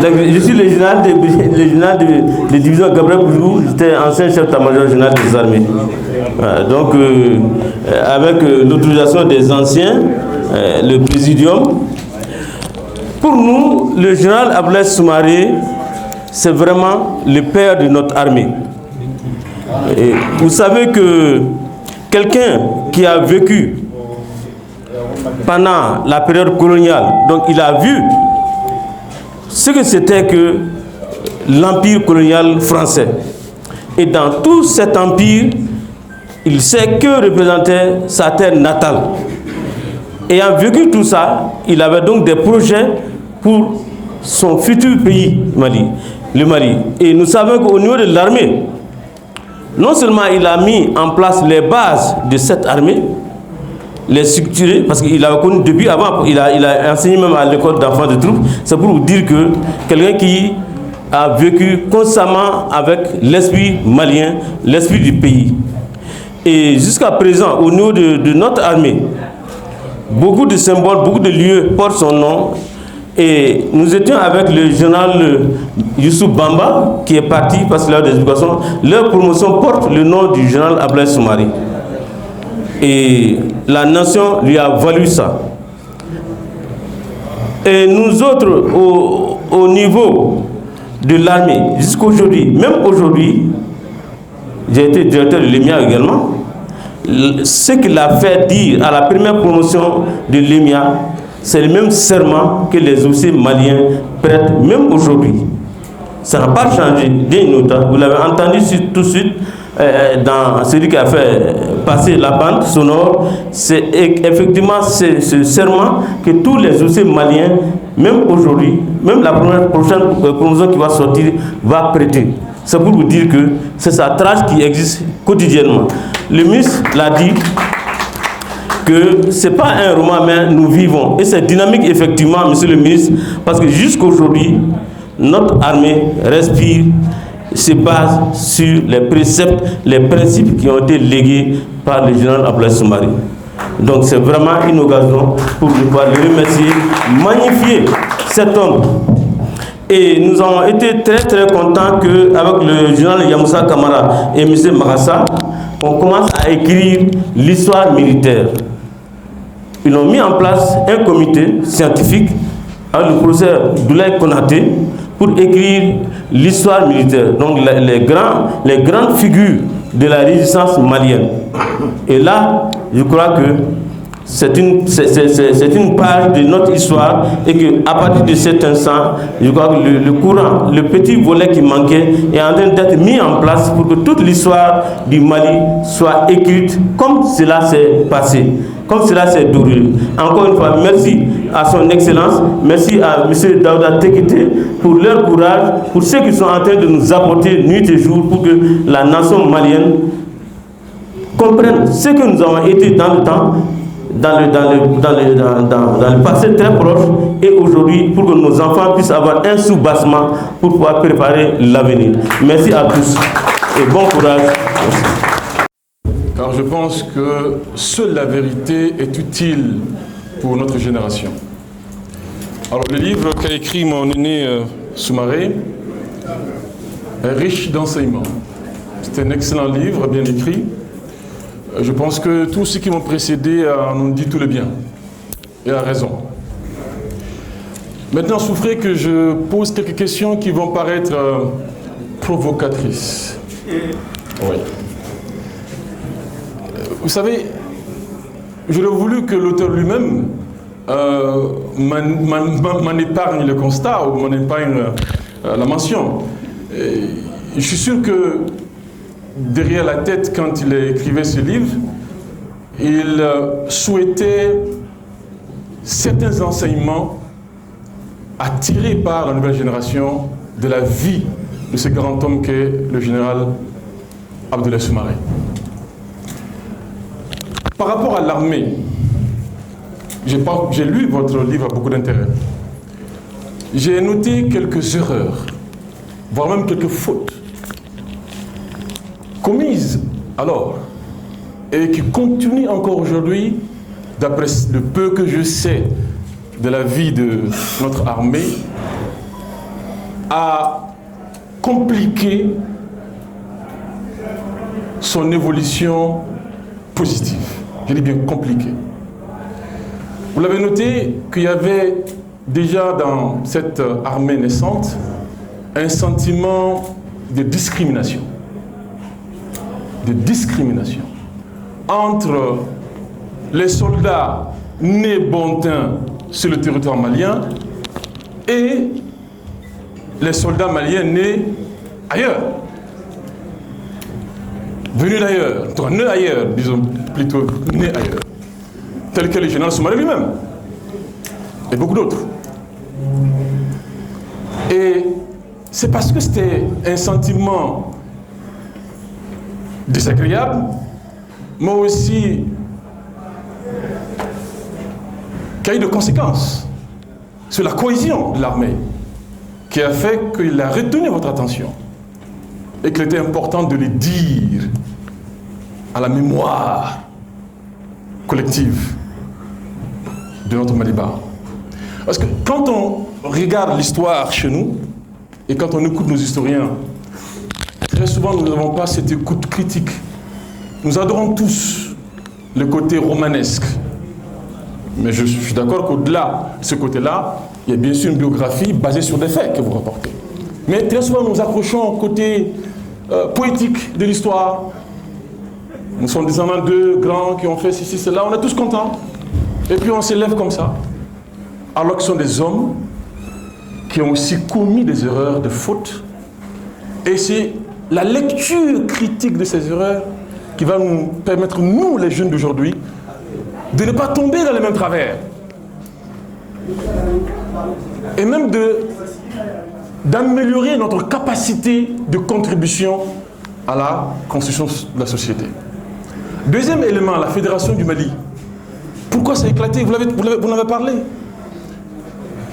Donc, je suis le général de division Gabriel Bouzou, j'étais ancien chef d'état-major général des armées. Donc, avec l'autorisation des anciens, le présidium, pour nous, le général Abdoulaye Soumaré, c'est vraiment le père de notre armée. Et vous savez que quelqu'un qui a vécu pendant la période coloniale, donc il a vu ce que c'était que l'empire colonial français. Et dans tout cet empire, il sait que représentait sa terre natale. Ayant vécu tout ça, il avait donc des projets pour son futur pays, le Mali. Et nous savons qu'au niveau de l'armée, non seulement il a mis en place les bases de cette armée, les structurer, parce qu'il avait connu depuis avant, il a enseigné même à l'école d'enfants de troupes. C'est pour vous dire que quelqu'un qui a vécu constamment avec l'esprit malien, l'esprit du pays. Et jusqu'à présent, au niveau de notre armée, beaucoup de symboles, beaucoup de lieux portent son nom. Et nous étions avec le général Youssouf Bamba, qui est parti parce qu'il a des éducations. Leur promotion porte le nom du général Abdoulaye Soumaré. Et la nation lui a valu ça. Et nous autres, au niveau de l'armée, jusqu'aujourd'hui, même aujourd'hui, j'ai été directeur de l'EMIA également, ce qu'il a fait dire à la première promotion de l'EMIA, c'est le même serment que les officiers maliens prêtent même aujourd'hui. Ça n'a pas changé d'un nota. Vous l'avez entendu tout de suite dans celui qui a fait passer la bande sonore. C'est effectivement ce serment que tous les officiers maliens, même aujourd'hui, même la prochaine promotion qui va sortir, va prêter. C'est pour vous dire que c'est sa trace qui existe quotidiennement. Le ministre l'a dit, que ce n'est pas un roman, mais nous vivons. Et c'est dynamique, effectivement, monsieur le ministre, parce que jusqu'aujourd'hui, notre armée respire, se base sur les préceptes, les principes qui ont été légués par le général Abdoulaye Soumaré. Donc c'est vraiment une occasion pour pouvoir le remercier, magnifier cet homme. Et nous avons été très très contents qu'avec le général Yamoussa Kamara et M. Magassa, on commence à écrire l'histoire militaire. Ils ont mis en place un comité scientifique avec le professeur Doulaye Konaté pour écrire l'histoire militaire, donc les grandes figures de la résistance malienne. Et là, je crois que c'est une page de notre histoire et qu'à partir de cet instant, je crois que le courant, le petit volet qui manquait est en train d'être mis en place pour que toute l'histoire du Mali soit écrite comme cela s'est passé, comme cela s'est déroulé. Encore une fois, merci à son Excellence, merci à M. Daouda Tekete pour leur courage, pour ceux qui sont en train de nous apporter nuit et jour pour que la nation malienne comprenne ce que nous avons été dans le temps, dans le passé très proche et aujourd'hui pour que nos enfants puissent avoir un soubassement pour pouvoir préparer l'avenir. Merci à tous et bon courage. Merci. Car je pense que seule la vérité est utile pour notre génération. Alors le livre qu'a écrit mon aîné Soumaré est riche d'enseignements. C'est un excellent livre, bien écrit. Je pense que tous ceux qui m'ont précédé en ont dit tout le bien. Et a raison. Maintenant, souffrez que je pose quelques questions qui vont paraître provocatrices. Oui. Vous savez, j'aurais voulu que l'auteur lui-même m'en épargne le constat ou m'en épargne la mention. Je suis sûr que derrière la tête, quand il écrivait ce livre, il souhaitait certains enseignements à tirer par la nouvelle génération de la vie de ce grand homme qu'est le général Abdoulaye Soumaré. Par rapport à l'armée, j'ai lu votre livre avec beaucoup d'intérêt. J'ai noté quelques erreurs, voire même quelques fautes commises alors et qui continuent encore aujourd'hui, d'après le peu que je sais de la vie de notre armée, a compliqué son évolution positive. Je dis bien compliqué. Vous l'avez noté qu'il y avait déjà dans cette armée naissante un sentiment de discrimination. De discrimination entre les soldats nés Bontin sur le territoire malien et les soldats maliens nés ailleurs. Venus d'ailleurs, nés ailleurs, disons plutôt nés ailleurs. Tel que le général Soumaré lui-même. Et beaucoup d'autres. Et c'est parce que c'était un sentiment désagréable, mais aussi qui a eu des conséquences sur la cohésion de l'armée, qui a fait qu'il a retenu votre attention et qu'il était important de le dire à la mémoire collective de notre Maliba. Parce que quand on regarde l'histoire chez nous et quand on écoute nos historiens, très souvent nous n'avons pas cette écoute critique. Nous adorons tous le côté romanesque. Mais je suis d'accord qu'au-delà de ce côté-là, il y a bien sûr une biographie basée sur des faits que vous rapportez. Mais très souvent, nous nous accrochons au côté poétique de l'histoire. Nous sommes descendants de grands qui ont fait ceci, cela. On est tous contents. Et puis on s'élève comme ça. Alors que ce sont des hommes qui ont aussi commis des erreurs, des fautes. Et c'est la lecture critique de ces erreurs qui va nous permettre, nous, les jeunes d'aujourd'hui, de ne pas tomber dans les mêmes travers. Et même d'améliorer notre capacité de contribution à la construction de la société. Deuxième élément, la Fédération du Mali. Pourquoi ça a éclaté? Vous en avez parlé.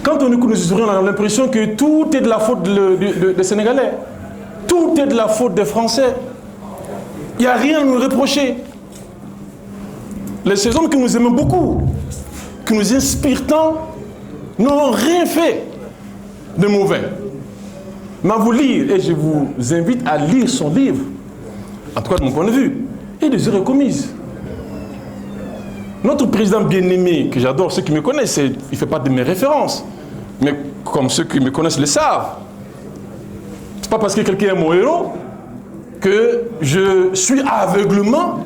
Quand on écoute nos historiens, on a l'impression que tout est de la faute des Sénégalais. Tout est de la faute des Français. Il n'y a rien à nous reprocher. Ces hommes que nous aimons beaucoup, que nous inspirent tant, n'ont rien fait de mauvais. Mais à vous lire, et je vous invite à lire son livre, en tout cas de mon point de vue, et des erreurs commises. Notre président bien-aimé, que j'adore, ceux qui me connaissent, il ne fait pas de mes références, mais comme ceux qui me connaissent le savent. Ce n'est pas parce que quelqu'un est mon héros que je suis aveuglement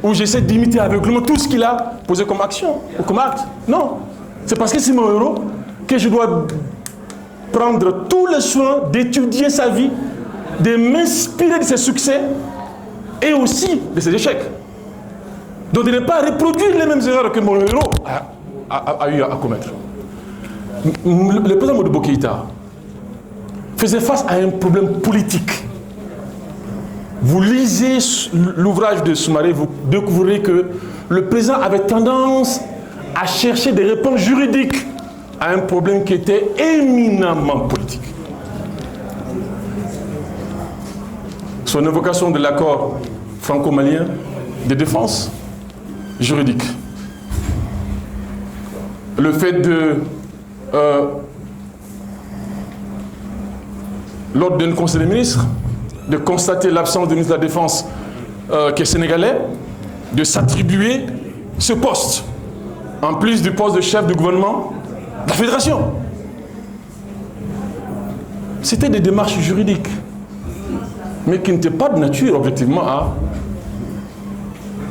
ou j'essaie d'imiter aveuglement tout ce qu'il a posé comme action ou comme acte. Non, c'est parce que c'est mon héros que je dois prendre tous les soins d'étudier sa vie, de m'inspirer de ses succès et aussi de ses échecs. Donc de ne pas reproduire les mêmes erreurs que mon héros a eu à commettre. Le président Modibo Keïta faisait face à un problème politique. Vous lisez l'ouvrage de Soumaré, vous découvrirez que le président avait tendance à chercher des réponses juridiques à un problème qui était éminemment politique. Son invocation de l'accord franco-malien de défense juridique. Le fait de lors d'un conseil des ministres, de constater l'absence du ministre de la Défense qui est sénégalais, de s'attribuer ce poste, en plus du poste de chef du gouvernement de la Fédération. C'était des démarches juridiques, mais qui n'étaient pas de nature, objectivement, à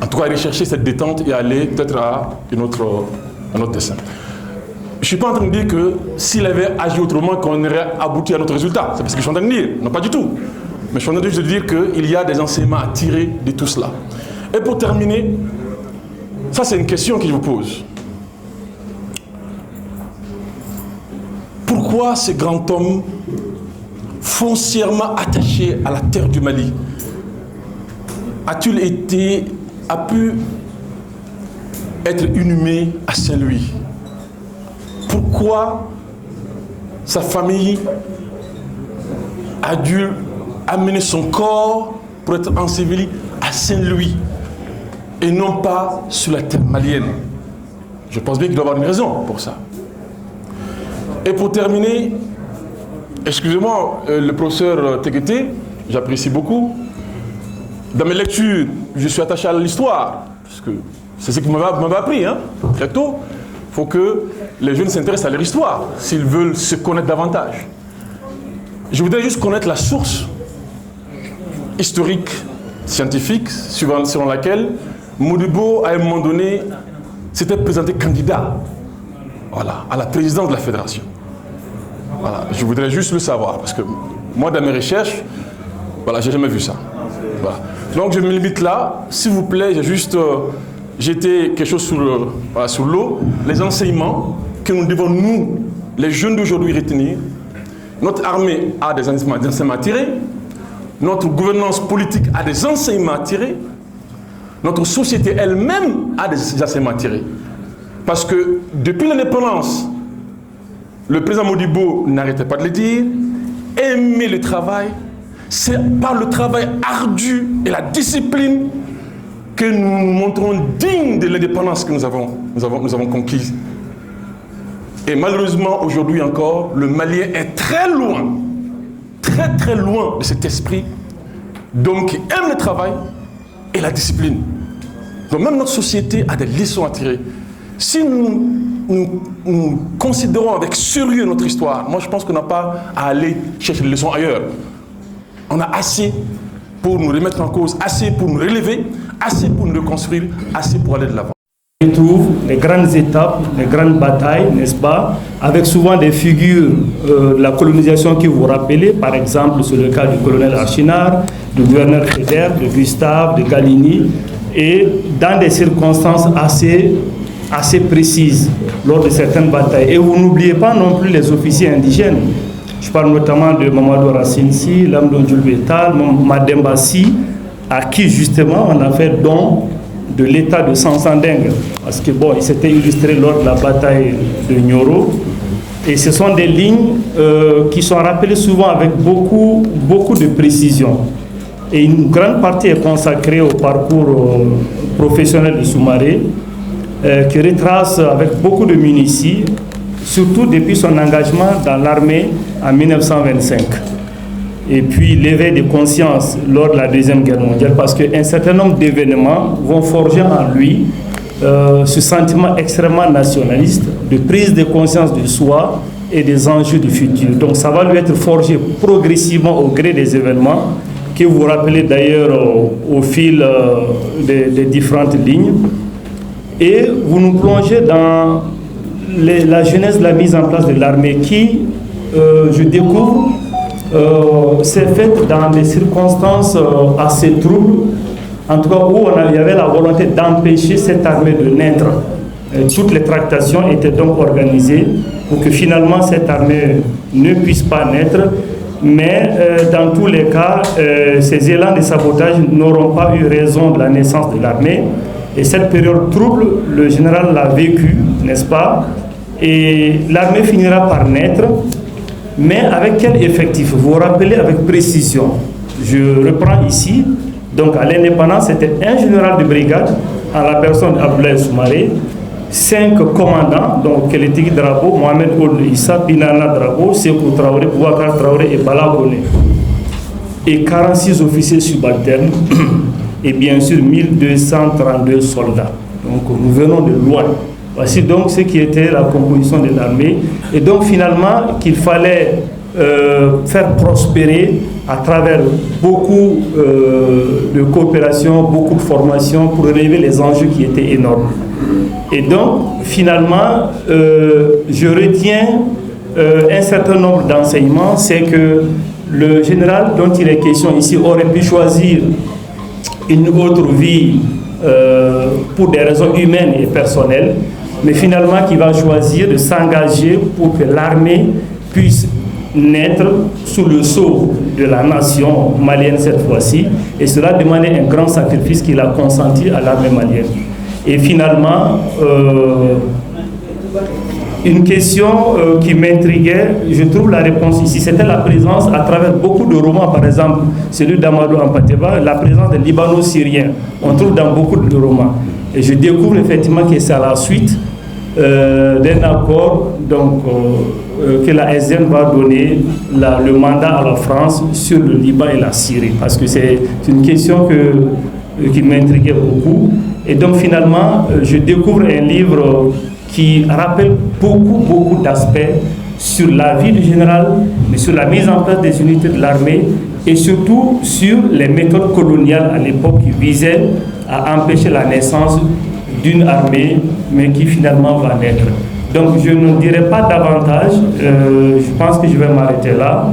en tout cas aller chercher cette détente et aller peut-être à un autre dessin. Je ne suis pas en train de dire que s'il avait agi autrement, qu'on aurait abouti à notre résultat. C'est parce que je suis en train de dire. Non, pas du tout. Mais je suis en train de dire qu'il y a des enseignements à tirer de tout cela. Et pour terminer, ça c'est une question que je vous pose. Pourquoi ce grand homme foncièrement attaché à la terre du Mali a pu être inhumé à Saint-Louis? Pourquoi sa famille a dû amener son corps pour être enseveli à Saint-Louis et non pas sur la terre malienne? Je pense bien qu'il doit y avoir une raison pour ça. Et pour terminer, excusez-moi, le professeur Tekete, j'apprécie beaucoup. Dans mes lectures, je suis attaché à l'histoire, parce que c'est ce qui m'avait appris, hein, très tôt. Il faut que les jeunes s'intéressent à leur histoire, s'ils veulent se connaître davantage. Je voudrais juste connaître la source historique, scientifique, selon laquelle Modibo, à un moment donné, s'était présenté candidat, voilà, à la présidence de la fédération. Voilà, je voudrais juste le savoir, parce que moi, dans mes recherches, voilà, j'ai jamais vu ça. Voilà. Donc, je me limite là. S'il vous plaît, j'ai juste jeté quelque chose sur l'eau. Les enseignements que nous devons, nous, les jeunes d'aujourd'hui, retenir. Notre armée a des enseignements à tirer. Notre gouvernance politique a des enseignements à tirer. Notre société elle-même a des enseignements à tirer. Parce que depuis l'indépendance, le président Modibo n'arrêtait pas de le dire, aimer le travail, c'est par le travail ardu et la discipline que nous nous montrons dignes de l'indépendance que nous avons conquise. Et malheureusement, aujourd'hui encore, le Malien est très loin de cet esprit d'homme qui aime le travail et la discipline. Donc même notre société a des leçons à tirer. Si nous considérons avec sérieux notre histoire, moi je pense qu'on n'a pas à aller chercher des leçons ailleurs. On a assez pour nous remettre en cause, assez pour nous relever, assez pour nous reconstruire, assez pour aller de l'avant. On trouve les grandes étapes, les grandes batailles, n'est-ce pas, avec souvent des figures de la colonisation qui vous rappelez, par exemple, c'est le cas du colonel Archinard, du gouverneur Feder, de Gustave, de Galini, et dans des circonstances assez précises lors de certaines batailles. Et vous n'oubliez pas non plus les officiers indigènes. Je parle notamment de Mamadou Racine Sy, Lamdon Djoulbetal, Mademba Sy, à qui justement on a fait don de l'état de Sansandeng, parce que bon, il s'était illustré lors de la bataille de Nioro. Et ce sont des lignes qui sont rappelées souvent avec beaucoup de précision. Et une grande partie est consacrée au parcours professionnel de Soumaré, qui retrace avec beaucoup de minutie, surtout depuis son engagement dans l'armée en 1925. Et puis l'éveil de conscience lors de la Deuxième Guerre mondiale, parce qu'un certain nombre d'événements vont forger en lui ce sentiment extrêmement nationaliste, de prise de conscience de soi et des enjeux du futur. Donc ça va lui être forgé progressivement au gré des événements, que vous vous rappelez d'ailleurs au fil des différentes lignes. Et vous nous plongez dans la genèse de la mise en place de l'armée qui, je découvre, s'est faite dans des circonstances assez troubles, en tout cas où il y avait la volonté d'empêcher cette armée de naître. Toutes les tractations étaient donc organisées pour que finalement cette armée ne puisse pas naître, mais dans tous les cas, ces élans de sabotage n'auront pas eu raison de la naissance de l'armée. Et cette période trouble, le général l'a vécu, n'est-ce pas? Et l'armée finira par naître. Mais avec quel effectif? Vous vous rappelez avec précision. Je reprends ici. Donc à l'indépendance, c'était un général de brigade, en la personne d'Abdoulaye Soumaré, 5 commandants, donc Kélétiki Drabo, Mohamed Ould Issa, Binana Drabo, Sékou Traoré, Boubacar Traoré et Bala Koné. Et 46 officiers subalternes, et bien sûr 1232 soldats. Donc nous venons de loin. Voici donc ce qui était la composition de l'armée. Et donc finalement qu'il fallait faire prospérer à travers beaucoup de coopération, beaucoup de formation pour relever les enjeux qui étaient énormes. Et donc finalement, je retiens un certain nombre d'enseignements. C'est que le général dont il est question ici aurait pu choisir une autre vie pour des raisons humaines et personnelles, mais finalement qui va choisir de s'engager pour que l'armée puisse naître sous le sceau de la nation malienne cette fois-ci, et cela demandait un grand sacrifice qu'il a consenti à l'armée malienne. Et finalement, une question qui m'intriguait, je trouve la réponse ici, c'était la présence à travers beaucoup de romans, par exemple celui d'Amadou Ampateba, la présence des Libano-Syriens, on trouve dans beaucoup de romans. Et je découvre effectivement que c'est à la suite d'un accord donc, que la SDN va donner le mandat à la France sur le Liban et la Syrie, parce que c'est une question qui m'intriguait beaucoup. Et donc finalement, je découvre un livre qui rappelle beaucoup d'aspects sur la vie du général, mais sur la mise en place des unités de l'armée et surtout sur les méthodes coloniales à l'époque qui visaient à empêcher la naissance d'une armée, mais qui finalement va naître. Donc je ne dirai pas davantage, je pense que je vais m'arrêter là.